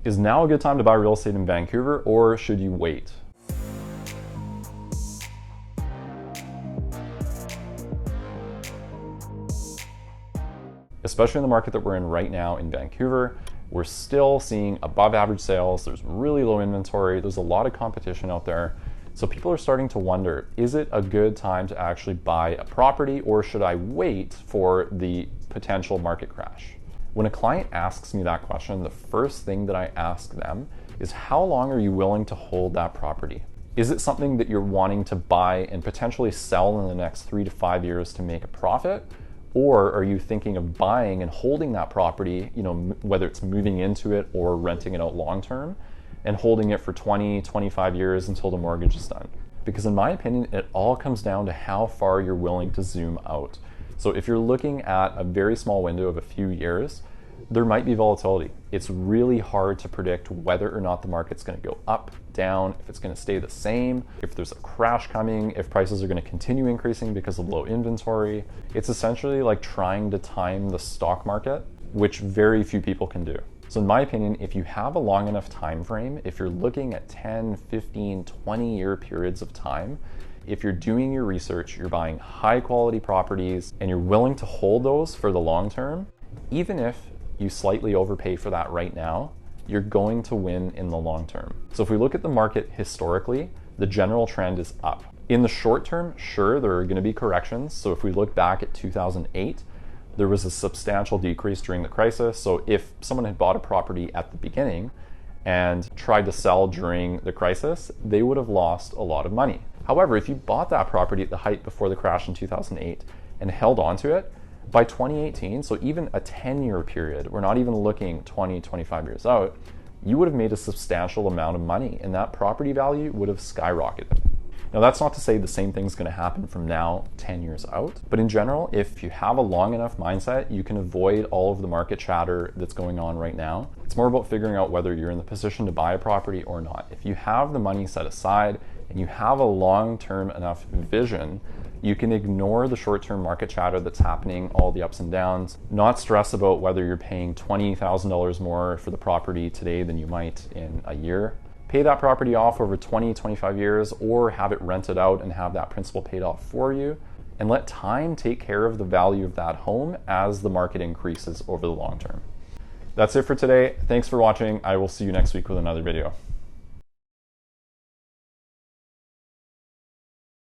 Is now a good time to buy real estate in Vancouver, or should you wait? Especially in the market that we're in right now in Vancouver, we're still seeing above average sales. There's really low inventory. There's a lot of competition out there. So people are starting to wonder, is it a good time to actually buy a property, or should I wait for the potential market crash? When a client asks me that question, the first thing that I ask them is, how long are you willing to hold that property? Is it something that you're wanting to buy and potentially sell in the next 3 to 5 years to make a profit? Or are you thinking of buying and holding that property, whether it's moving into it or renting it out long term, and holding it for 20, 25 years until the mortgage is done? Because in my opinion, it all comes down to how far you're willing to zoom out. So if you're looking at a very small window of a few years, there might be volatility. It's really hard to predict whether or not the market's going to go up, down, if it's going to stay the same, if there's a crash coming, if prices are going to continue increasing because of low inventory. It's essentially like trying to time the stock market, which very few people can do. So in my opinion, if you have a long enough time frame, if you're looking at 10, 15, 20-year periods of time, if you're doing your research, you're buying high quality properties, and you're willing to hold those for the long term, even if you slightly overpay for that right now, you're going to win in the long term. So if we look at the market historically, the general trend is up. In the short term, sure, there are going to be corrections. So if we look back at 2008, there was a substantial decrease during the crisis. So if someone had bought a property at the beginning and tried to sell during the crisis, they would have lost a lot of money. However, if you bought that property at the height before the crash in 2008 and held onto it, by 2018, so even a 10-year period, we're not even looking 20, 25 years out, you would have made a substantial amount of money, and that property value would have skyrocketed. Now, that's not to say the same thing's going to happen from now 10 years out, but in general, if you have a long enough mindset, you can avoid all of the market chatter that's going on right now. It's more about figuring out whether you're in the position to buy a property or not. If you have the money set aside and you have a long-term enough vision, you can ignore the short-term market chatter that's happening, all the ups and downs, not stress about whether you're paying $20,000 more for the property today than you might in a year. Pay that property off over 20, 25 years, or have it rented out and have that principal paid off for you, and let time take care of the value of that home as the market increases over the long term. That's it for today. Thanks for watching. I will see you next week with another video.